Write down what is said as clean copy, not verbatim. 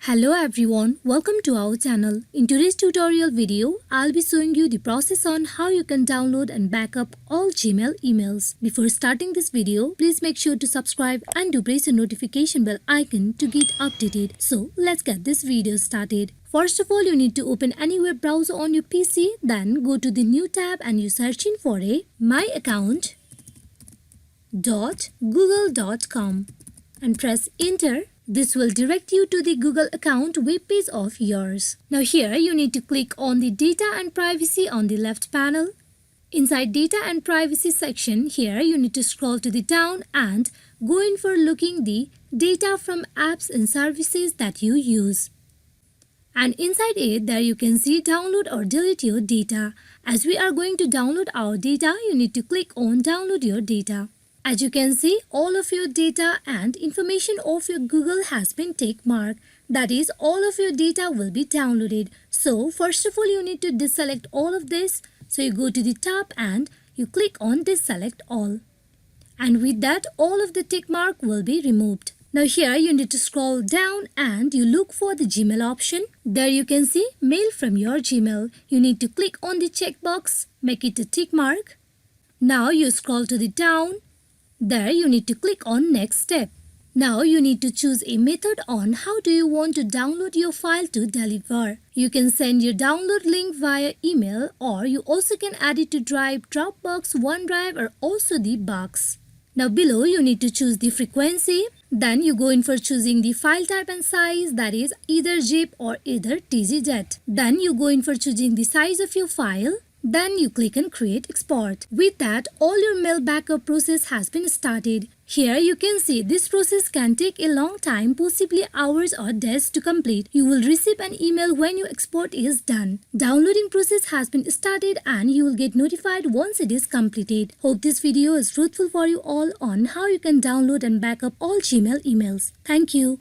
Hello everyone, welcome to our channel. In today's tutorial video, I'll be showing you the process on how you can download and backup all Gmail emails. Before starting this video, please make sure to subscribe and to press the notification bell icon to get updated. So let's get this video started. First of all, you need to open any web browser on your PC, then go to the new tab and you search in for a myaccount.google.com and press enter. This will direct you to the Google account web page of yours. Now here you need to click on the data and privacy on the left panel. Inside data and privacy section, here you need to scroll to the down and go in for looking the data from apps and services that you use. And inside it, there you can see download or delete your data. As we are going to download our data, you need to click on download your data. As you can see, all of your data and information of your Google has been tick marked. That is, all of your data will be downloaded. So, first of all, you need to deselect all of this. So, you go to the top and you click on deselect all. And with that, all of the tick mark will be removed. Now here you need to scroll down and you look for the Gmail option. There you can see mail from your Gmail. You need to click on the checkbox, make it a tick mark. Now you scroll to the down. There you need to click on next step. Now you need to choose a method on how do you want to download your file to deliver. You can send your download link via email or you also can add it to Drive, Dropbox, OneDrive or also the box. Now below you need to choose the frequency. Then you go in for choosing the file type and size, that is either zip or either TGZ. Then you go in for choosing the size of your file. Then you click on create export. With that, all your mail backup process has been started. Here you can see this process can take a long time, possibly hours or days to complete. You will receive an email when your export is done. Downloading process has been started and you will get notified once it is completed. Hope this video is fruitful for you all on how you can download and backup all Gmail emails. Thank you.